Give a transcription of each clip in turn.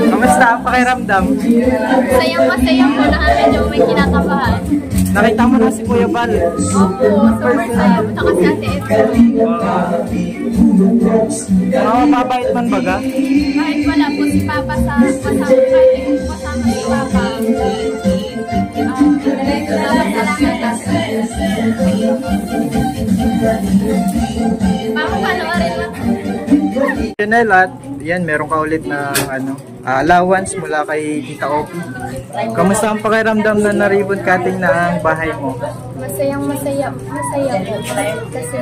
Kamusta ang pakiramdam? Masayang po na medyo may kinakabahan. Nakita mo na si Kuya Bal? Opo, super saya. Punta kasi Ate Mababait man baga? Kahit wala po si Papa kahit kasama si Papa. Panoorin lang. Janelle, at yan, meron ka ulit na allowance mula kay Tita Opi. Kamusta ang pakiramdam na na-ribbon cutting na ang bahay mo? Masaya po. Kasi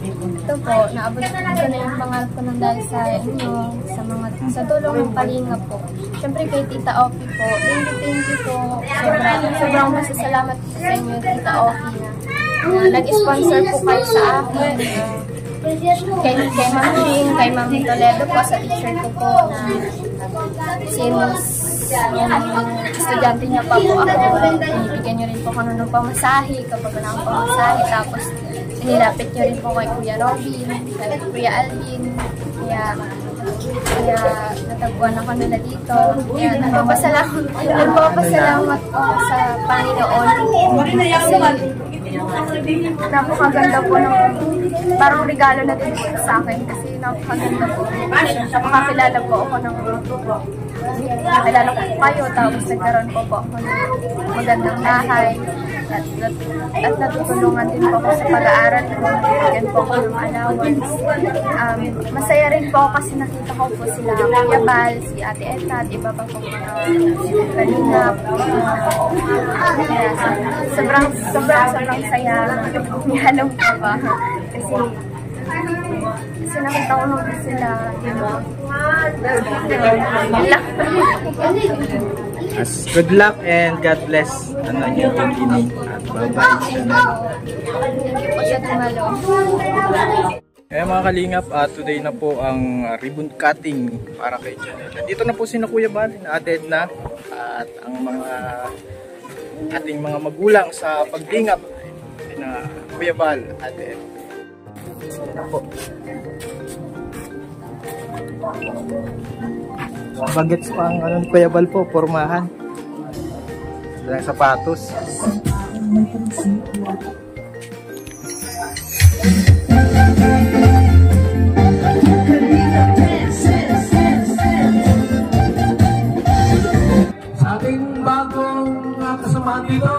ito po, naabot ko na yung pangarap ko ng dahil sa inyo, sa tulong ng palinga po. Siyempre kay Tita Opi po, thank you po. Sobrang masasalamat po sa inyo, Tita Opi, na nag-sponsor po kayo sa akin. Kay Ma'am Jing, kay Ma'am Toledo po, sa teacher ko po na since estudyante niya pa po ako, binibigyan niyo rin po ko ng pamasahe kapag wala akong pamasahe. Tapos sinilapit niyo rin po kay Kuya Robin, kay Kuya Alvin. Kaya natagpuan ako nila dito. Kaya nagpapasalamat po sa Panginoon. Kasi napakaganda po ng parang regalo na din po sa akin. Kasi napakaganda po. Nakakilala po ako ng nakilala ko po kayo. Tapos nagkaroon po ako ng magandang bahay. At natutulungan din po ako sa pag-aaral ko. Yan po ako ng allowance. Masaya rin po ako kasi nakita ko po sila Kuya Bal, si Ate Eta, at iba pa po Kalingap. Sobrang saya. Nihalong po ba? Kasi nakita ko nung sila. Good luck and God bless. Ano niyo yung tinig at bye-bye. Kaya mga kalingap, today na po ang ribbon cutting para kay Janelle. Dito na po si Kuya Bal, na-attend na, at ang mga ating mga magulang sa paglingap na Kuya Bal, ate. Na po. Bagets pa ang Kuya Bal po, pormahan. Dalang sapatos. Sa ating bagong kasamahan dito,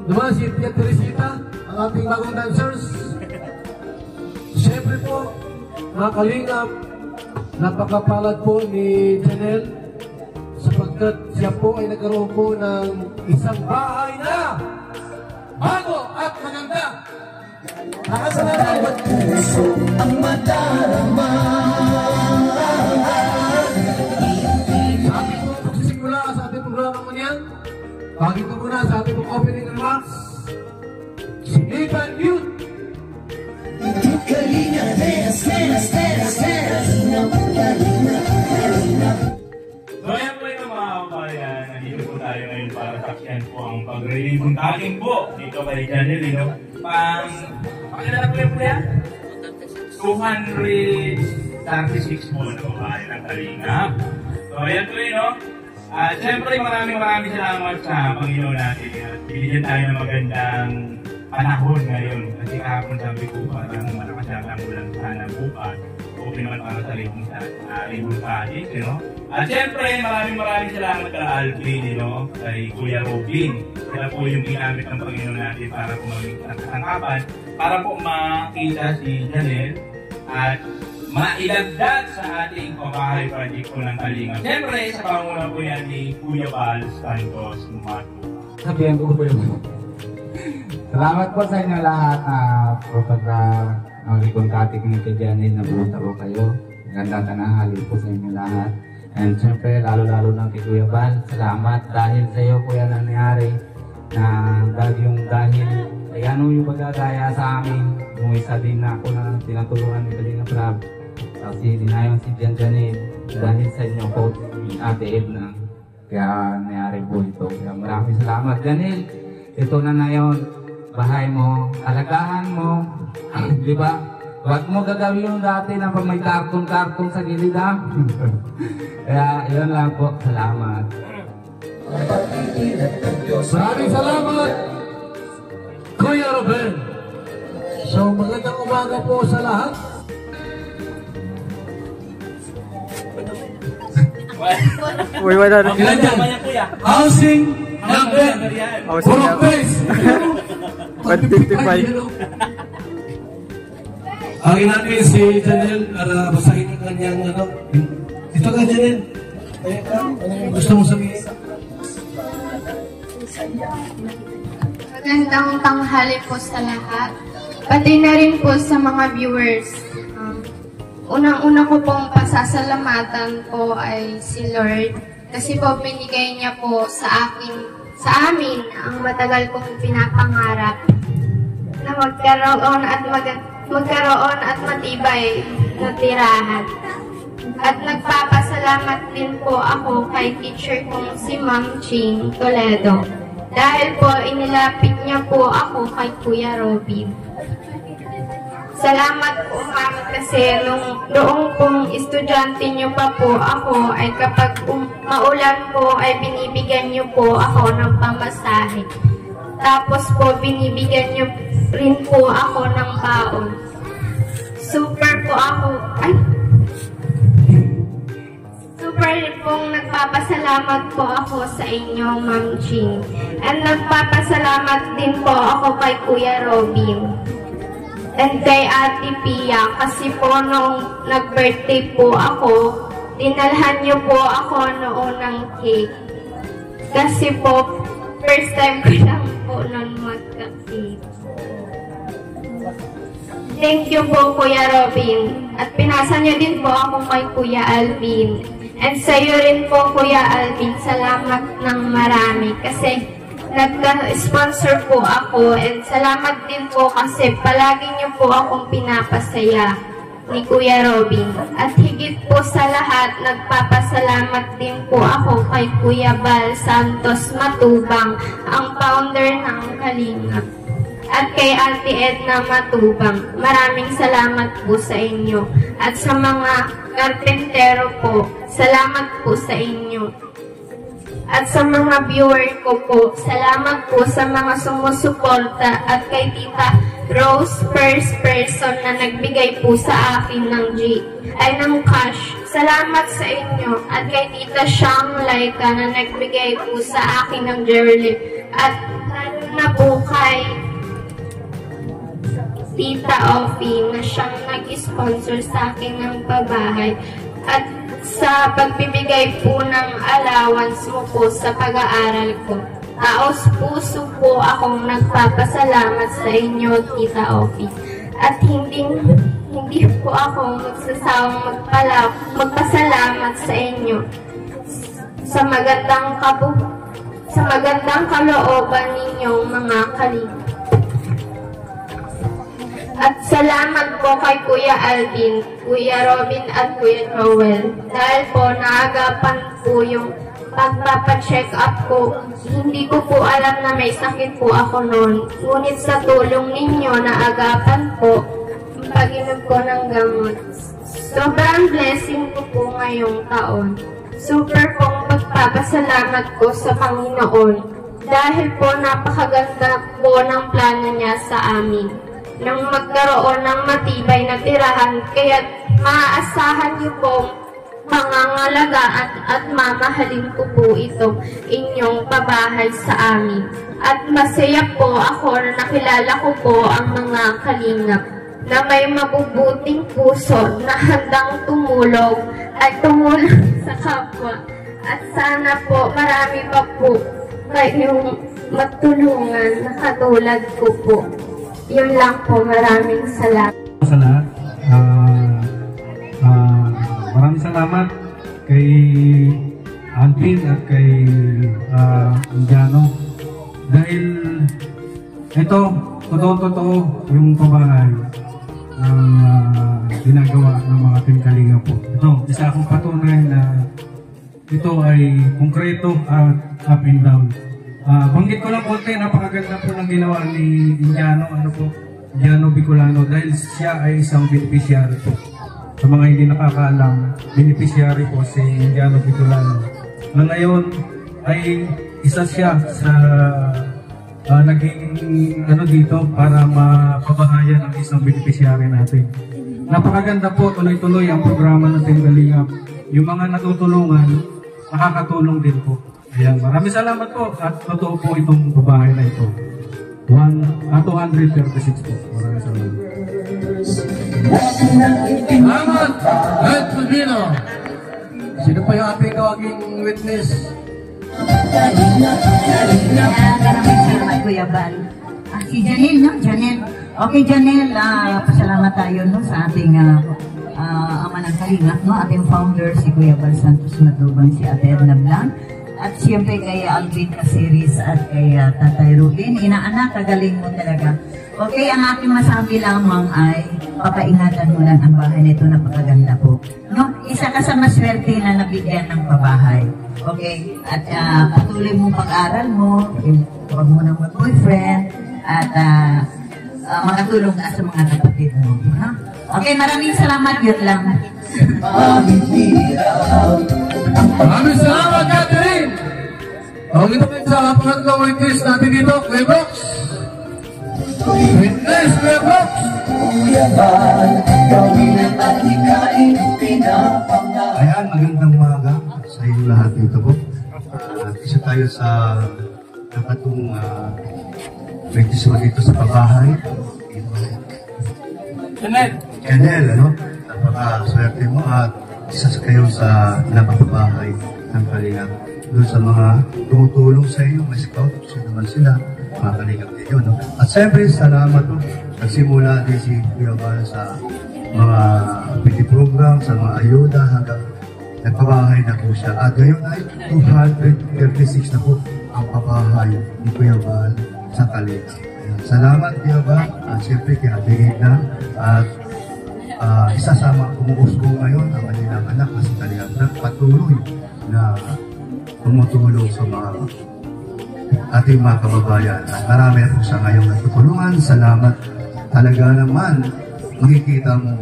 diba si Tia Teresita, ang ating bagong dancers. Siyempre po, mga kalingap, napakapalad po ni Janelle sapagkat siya po ay nagkaroon po ng isang bahay na bago at maganda. Nakasalamat puso ang madarama. Sa ating po pagsisimula sa ating programa mo niyan, bagay ko muna sa ating opening remarks, Sinipan Youth. So ayan po ito mga kabayan, nandito po tayo ngayon para saksiyan po ang pag-ribbon cutting po dito kay Janelle. Pakilala po yan po yan? 236 po na babae ng Kalingap. So ayan po yun, no? Siyempre maraming salamat sa Panginoon natin. Binigyan tayo ng magandang panahon ngayon. Kasi kahapon sabi ko parang malakas yata ang ulan sana bukas. Okay naman para sa ribbon cutting, you know? At siyempre maraming salamat kay Alvin, you know? Kay Kuya Robin. Sila po yung ginamit ng Panginoon natin para po maging kasangkapan, para po makita si Janelle at mailagdag sa ating pabahay project po ng Kalingap. Siyempre sa panguna po yan ni Kuya Bal Santos Numato. Sabihan ko po yung salamat po sa inyo lahat kapag ang ribbon cutting ni kay Janelle, nabuta po kayo. Ganda tanahali po sa inyo lahat. And syempre, lalo-lalo ng kay Kuya Bal, salamat dahil sa iyo po yan nangyari na dahil ay ano yung pagkagaya sa amin. Yung isa din na ako na tinatulungan ni Kalingap Rab. Kasi dinayon si Janelle dahil sa inyo po, yung Ate Edna. Kaya nangyari po ito. Kaya maraming salamat, Janelle. Ito na yun. Bahay mo, alagaan mo, di ba? Huwag mo gagawin yung dati na pag may karton-karton sa gilid ha. Kaya yun lang po. Salamat. Maraming salamat, Kuya Ruben. So magandang umaga po sa lahat. Uy, wala rin. Ilan dyan? Housing number. Housing Puro number. face. 155. Ang natin si Janelle para basahin ang kanyang ano. Dito ka, Janelle. Kaya ka, ano yung gusto mo sabihin? Magandang tanghali po sa lahat. Pati na rin po sa mga viewers. Unang-una ko pong pasasalamatan po ay si Lord. Kasi po binigay niya po sa amin ang matagal kong pinapangarap na magkaroon at matibay na tirahan. At nagpapasalamat din po ako kay teacher kong si Ma'am Ching Toledo. Dahil po inilapit niya po ako kay Kuya Robin. Salamat po ma'am kasi noong pong estudyante niyo pa po ako ay kapag maulan po ay binibigyan niyo po ako ng pamasahe. Tapos po binibigyan niyo rin po ako ng baon. Super pong nagpapasalamat po ako sa inyo, Ma'am Ching. And nagpapasalamat din po ako kay Kuya Robin. And kay Ate Pia, kasi po noong nag-birthday po ako, dinalhan niyo po ako noon ng cake. Kasi po, first time ko lang po noon magka-cake. Thank you po, Kuya Robin. At pinasa niyo din po ako kay Kuya Alvin. And sa iyo rin po, Kuya Alvin, salamat ng marami. Kasi nagka-sponsor po ako. And salamat din po kasi palagi niyo po akong pinapasaya ni Kuya Robin. At higit po sa lahat, nagpapasalamat din po ako kay Kuya Bal Santos Matubang, ang founder ng Kalingap. At kay Ate Edna Matubang, maraming salamat po sa inyo. At sa mga karpentero po, salamat po sa inyo. At sa mga viewer ko po, salamat po sa mga sumusuporta. At kay Tita Rose, first person na nagbigay po sa akin ng cash. Salamat sa inyo. At kay Tita Shang Laika na nagbigay po sa akin ng jewelry. At lalo na po kay Tita Ofi na siyang nag-sponsor sa akin ng pabahay. At sa pagbibigay po ng allowance mo po sa pag-aaral ko. Taos puso po akong nagpapasalamat sa inyo, Tita Ofi. At hindi po ako magsasawang magpasalamat sa inyo sa magandang kalooban ninyong mga kalingap. At salamat po kay Kuya Alvin, Kuya Robin at Kuya Joel. Dahil po naagapan po yung pagpapacheck up ko. Hindi ko po alam na may sakit po ako noon. Ngunit sa tulong ninyo naagapan po ang pag-inom ko ng gamot. Sobrang blessing ko po ngayong taon. Super pong pagpapasalamat ko sa Panginoon. Dahil po napakaganda po ng plano niya sa amin. Nang magkaroon ng matibay na tirahan, kaya maaasahan niyo pong pangangalagaan at mamahalin ko po itong inyong pabahay sa amin. At masaya po ako na nakilala ko po ang mga kalingap na may mabubuting puso na handang tumulong at tumulong sa kapwa. At sana po marami pa po kayong matulungan na katulad ko po. Yun lang po, maraming salamat. Sa lahat, maraming salamat kay Alvin at kay Indiano. Dahil ito, totoo yung pabahay ang ginagawa ng mga Team Kalinga po. Ito, isa akong patunay na ito ay konkreto at up and down. Banggit ko lang konti, napakaganda po ng ginawa ni Indiano. Ano po, Indiano Bicolano dahil siya ay isang beneficiary po. Sa mga hindi nakakaalam, beneficiary po si Indiano Bicolano. Na ngayon ay isa siya sa naging dito para mapabahayan ang isang beneficiary natin. Napakaganda po, tuloy-tuloy ang programa ng Team Kalingap. Yung mga natutulungan, makakatulong din po. Ayan, maraming salamat po at totoo po itong babae na ito. 236 po. Maraming salamat. Salamat! Ed Pudino! Sino pa yung ating kawaging witness? Maraming salamat, Kuya Bal. Si Janelle, no? Janelle. Okay, Janelle, pasalamat tayo no, sa ating ama ng Kalingap, no? Ating founder, si Kuya Bal Santos Matubang, si Ate Edna Blanc. At siyempre kay Alvin Caceres at kay Tatay Ruben. Inaanak, kagaling mo talaga. Okay, ang aking masabi lamang ay papaingatan mo lang ang bahay nito, napakaganda po. No? Isa ka sa maswerte na nabigyan ng pabahay. Okay? At patuloy mong pag-aral mo, huwag mo nang mag-boyfriend, at makatulong ka sa mga kapatid mo. No? Okay, maraming salamat. Yun lang. Maraming salamat, Catherine! Okay naman sa pangatlong witness natin dito, Kuya Brooks! Witness, Kuya Brooks! Ayan, magandang umaga sa inyo lahat dito po. Isa tayo sa nakatong witness mo dito sa pabahay. Janelle, ano? Napaka-swerte mo at isa kayo sa napapabahay ng Kalingap. Doon sa mga tumutulong sa iyo, may scout, kasi naman sila, mga Kalingap din yun. No? At siyempre, salamat po. Nagsimula din si Kuya Bal sa mga PT program, sa mga ayuda, hanggang nagpabahay na po siya. At ngayon ay 236 na po ang pabahay ni Kuya Bal sa Kalingap. Salamat, Kuya Bal. At siyempre, kinabigay na. At isasama umuus ko ngayon ang kanilang anak na si Kalingap na patuloy na tumutulong sa mga ating mga kababayan. At marami na po siya ngayong natutulungan. Salamat. Talaga naman, makikita mo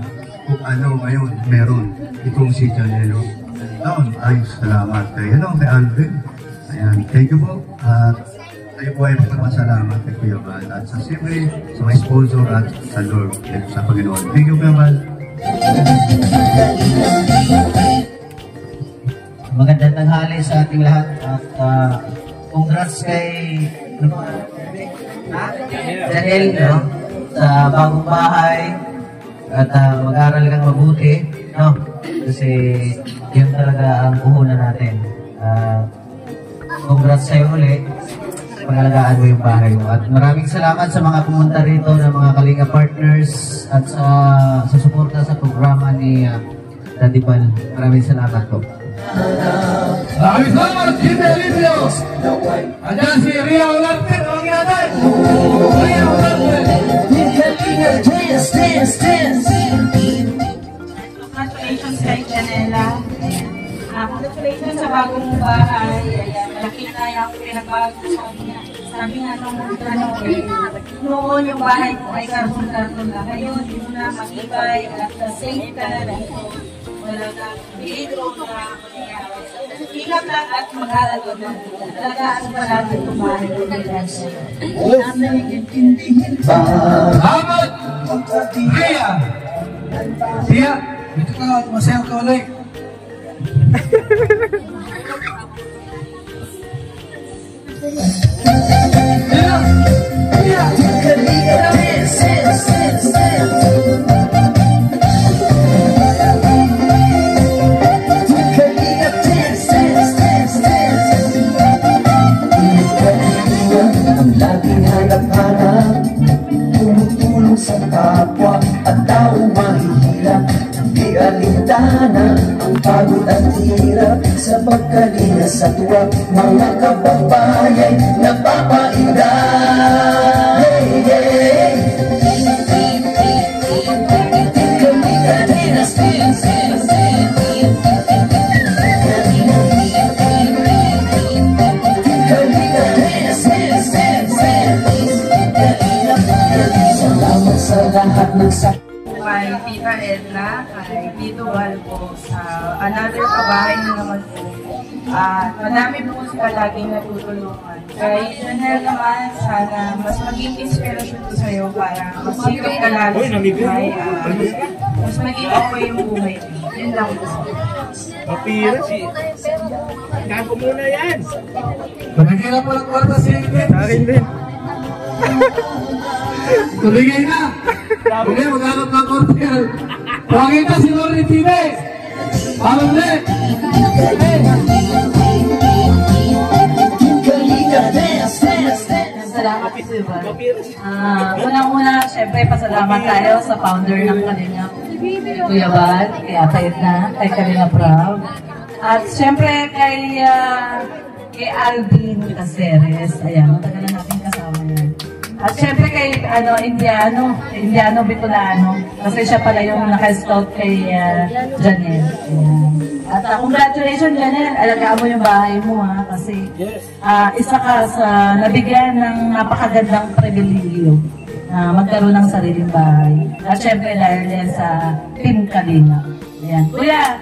kung ano ngayon meron itong si Janelle. Ay, salamat kay Alvin. Ayan, thank you po. At tayo po ay salamat kay Kuya Bal at sa siyempre sa mga sponsor at sa Lord at sa Panginoon. Thank you, Kuya Bal. Magandang tanghali sa ating lahat at congrats kay Janelle, no? Sa bagong bahay at mag-aral kang mabuti, no? Kasi yun talaga ang puhunan natin. Congrats sa'yo ulit. Pangalagaan mo yung bahay mo. At maraming salamat sa mga pumunta rito ng mga Kalinga partners at sa suporta sa programa ni Daddy Bal. Maraming salamat po. Maraming salamat, Jim Elizio! Andiyan si Ria Olarte, tawagin natin! Ria Olarte! Congratulations kay Janela. Congratulations sa bagong bahay. Ayan, malaki na yung pinagbago sa kanya. Sabi nga noon yung bahay ko ay karton-karton lang. Ngayon, hindi mo na makibay at safe ka na dito. Wala ka peligro na ingat lang at mag-aalala na. Talagaan pa natin itong bahay ko. Salamat! Ria! Ria, dito ka, masayaw ka ulit. Laging hanap-hanap, tumutulong sa kapwa at taong mahihirap. Di alintana ang pagod at hirap sa pagkalinga sa tuwa. Mga kababayan napapainda. Hey, hey. Salamat another kabahay na naman po. At madami po sila laging natutulungan. Kaya Janelle naman, sana mas maging inspirasyon ko sa'yo para masikap ka lalo sa buhay. Mas maging okay yung buhay. Yun lang po. Mapira si... Kaya ko muna yan! Tumigil na po ng kwarta si Ingrid. Sa akin din. Tumigil na! Hindi, maghanap ng kwarta. Pakita si Lori Tine! Parang ulit! Salamat po, Ivan. Unang-una, syempre, pasalamat tayo sa founder ng Kalingap, Kuya Bal, kay Ate Edna, kay Kalingap Rob. At syempre, kay Alvin Caceres. Ayan, matagal na natin kasama yan. At syempre kay Indiano Bicolano, kasi siya pala yung naka-scout kay Janelle. At congratulations, Janelle, alagaan mo yung bahay mo kasi isa ka sa nabigyan ng napakagandang pribilegyo na magkaroon ng sariling bahay. At syempre dahil din sa Team Kalingap. Ayan. Kuya,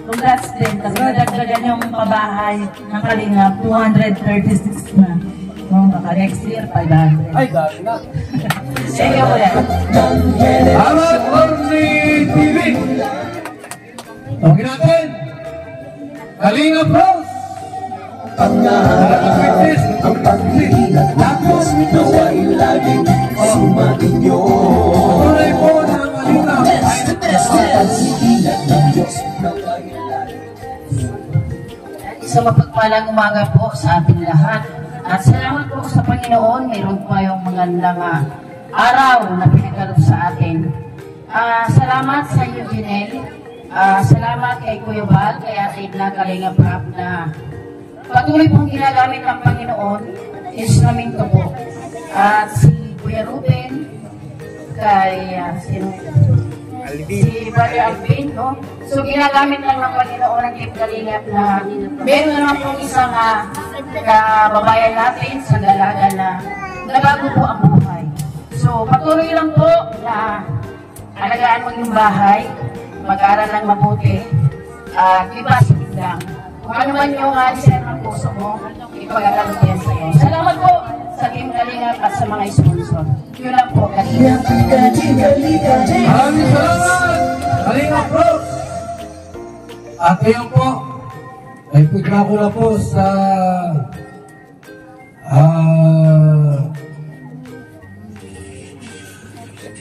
congrats din kasi nadagdagan yung pabahay ng Kalingap, 236 na. Baka next year, 500. Ay, dami na. Thank you, Kuya. Salamat, Lori TV! Tawagin natin! Kalingap Rose! Pangarap ang paglingat tapos nawa'y laging sumainyo. Tuloy po ng Kalingap! Pagsigilan ng Diyos nawa'y laging. Isang mapagpalang umaga po sa ating lahat. At salamat po sa Panginoon, mayroon po yung magandang araw na pinagkaloob sa atin. Salamat sa iyo, Janelle. Salamat kay Kuya Bal, kay Ate Edna, Kalingap Rob na patuloy pong ginagamit ng Panginoon, instrumento po. At si Kuya Ruben, kay si Brother Alvin, no? So ginagamit lang ng Panginoon ang Team Kalingap na meron naman pong isang kababayan natin sa dalaga na nabago po ang buhay. So patuloy lang po na alagaan mo yung bahay, mag-aral lang mabuti, be positive lang. Kung ano man yung desire ng puso mo, ipag-akalot yan sa'yo. Salamat po sa Team Kalingap at sa mga sponsor. Yun lang po, Kalingap. Maraming salamat! Kalingap Rose! At ngayon po, ay pagkakula po sa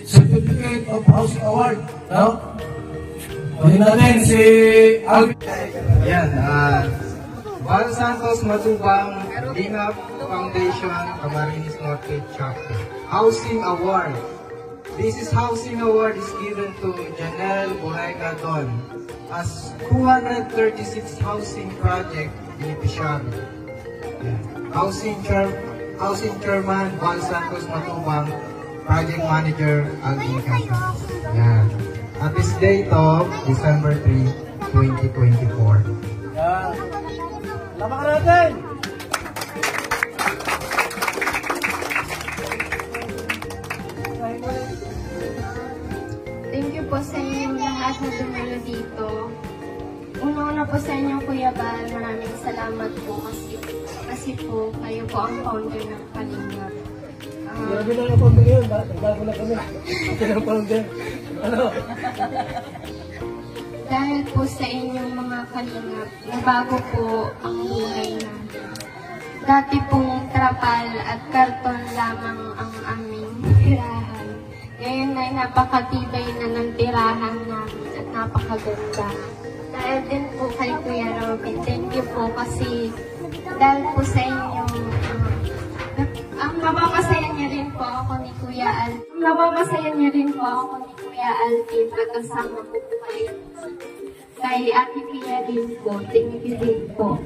Certificate of Housing Award. No? Pagin natin si Alvin. Yan, Juan Santos Matubang Kalingap Foundation, Camarines Norte Chapter. Housing Award. This is Housing Award is given to Janelle Borrega Don as 236 housing project beneficiary. Housing Chairman Juan Santos Matubang, Project Manager Alvin Caceres. Yan. At this date of December 3, 2024. Lama ka natin! Thank you po sa inyong lahat na dumalo dito. Una-una po sa inyong Kuya Bal, maraming salamat po kasi po kayo po ang founder ng Kalingap. Grabe lang ang founder yun, bago na kami. Ito ang founder. Ano? Dahil po sa inyong mga Kalingap, nabago po ang buhay namin. Dati pong trapal at karton lamang ang aming tirahan. Ngayon ay napakatibay na ng tirahan namin at napakaganda. Dahil din po kay Kuya Robin, thank you po kasi dahil po sa inyong mapapasaya niya rin po ako ni Kuya Alvin. Mapapasaya niya rin po ako ni Kuya Alvin at kasama po po kayo. Kay Ate Pia din po, thank you din po.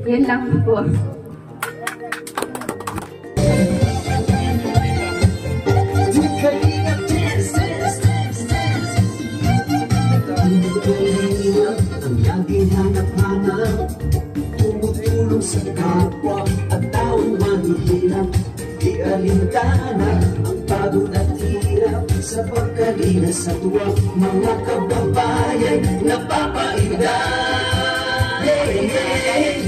Yun lang po. Ang laging hanap-hanap, tumutulong sa kapwa at taong mahihirap. Di alintana ang pagod at hirap sa pagkalinga. na sa tuwa, mga kababayan napapainda. Hey, hey.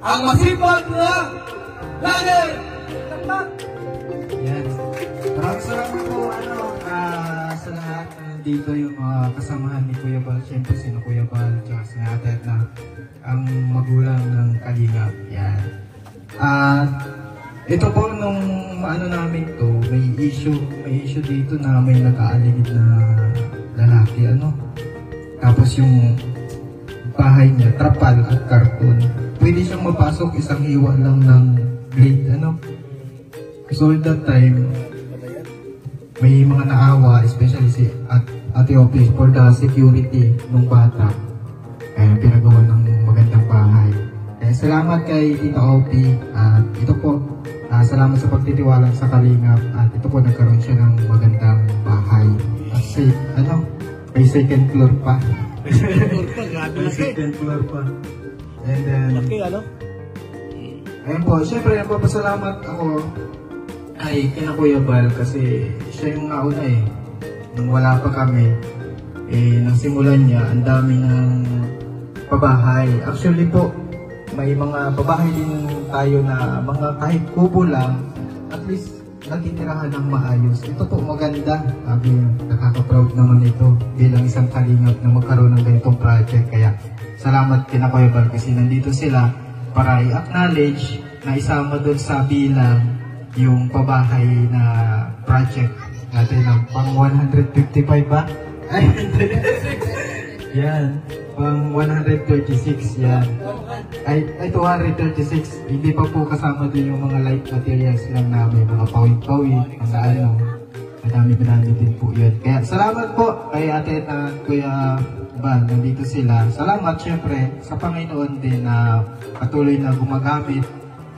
Ang masipag na lager. Yan. Maraming salamat po sa lahat na nandito yung mga kasamahan ni Kuya Bal. Siyempre sino Kuya Bal, tsaka si Ate Edna, ang magulang ng Kalingap. Yan. At ito po nung namin to, may issue dito na may nag-aaligid na lalaki, Tapos yung bahay niya, trapal at karton. Pwede siyang mapasok, isang hiwa lang ng blade, So at that time, may mga naawa, especially si Ate Opie, for the security ng bata. Kaya pinagawa ng magandang bahay. Kaya salamat kay Tita Opie, at ito po, salamat sa pagtitiwala sa Kalingap, at ito po nagkaroon siya ng magandang bahay. At may second floor pa. May second floor pa. And then, ayun po, syempre nagpapasalamat ako ay kina Kuya Bal kasi siya yung nauna nung wala pa kami, nang simulan niya, ang dami ng pabahay. Actually po, may mga pabahay din tayo na mga kahit kubo lang, at least natitirahan ng maayos. Ito po maganda. Nakaka-proud naman ito bilang isang Kalingap na magkaroon ng ganitong project. Kaya salamat kina Kuya Bal kasi nandito sila para i-acknowledge na isama doon sa bilang yung pabahay na project natin ng pang 155 ba? Yan. Pang 136 yan. Ay 236. Hindi pa po kasama din yung mga light materials lang namin. Mga pawid-pawid, mga madami din po yun. Kaya salamat po kay Ate at Kuya Bal. Nandito sila. Salamat syempre sa Panginoon din na patuloy na gumagamit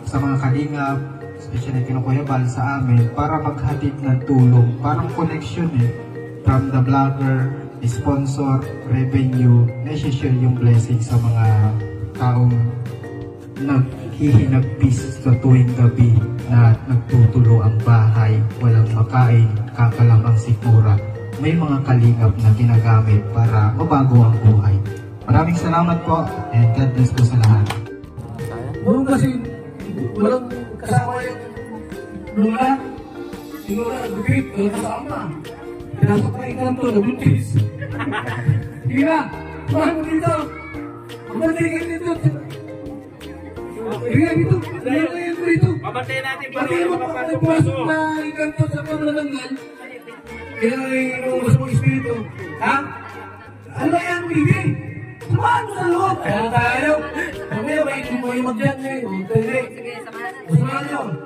sa mga Kalingap, especially kina Kuya Bal sa amin, para maghatid ng tulong. Parang connection from the vlogger, sponsor, revenue, nai-share yung blessing sa mga taong naghihinagpis sa tuwing gabi na nagtutulo ang bahay, walang makain, kakalamang sikura. May mga Kalingap na ginagamit para mabago ang buhay. Maraming salamat po, and God bless po sa lahat. Noon kasi walang kasama yung lula. Yung lula nag-grip, walang kasama. Pinasok na ikanto, nabuntis. Sige na, tumahan mo dito. Magbantigay dito. Sige dito, nalalayan mo dito. Mabantayan natin pa Pati rin mo pagpasok na ikanto sa pamlalanggan. Kaya yung mas mong espiritu. Ha? Ano ba yan, bibi? Tumahan mo sa loob. Kaya tayo. Mamaya, may ito mo yung mag-jan eh. Samahan nyo.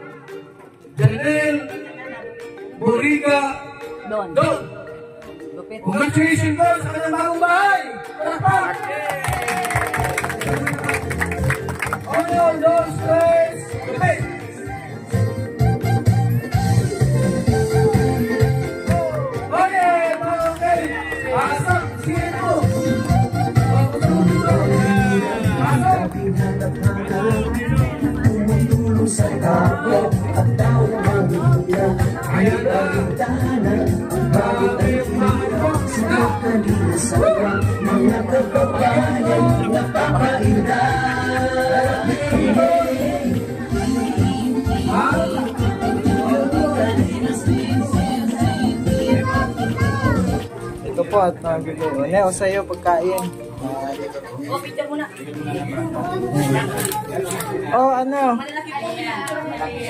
Janel, Boriga, Don. Congratulations po sa kanyang bagong bahay. Palakpak! On, dos, tres, okay. Okay. Asap, sige po. Tumutulong sa kapwa at taong mamilya. Ayan ang tahanan, bakit ang hirap sa kalisagan, mga kababayan napapainda. Ito po at nabigay. Neo, sa iyo pagkain. Picture muna. Oh, ano?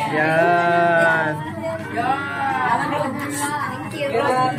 Yan. Yan.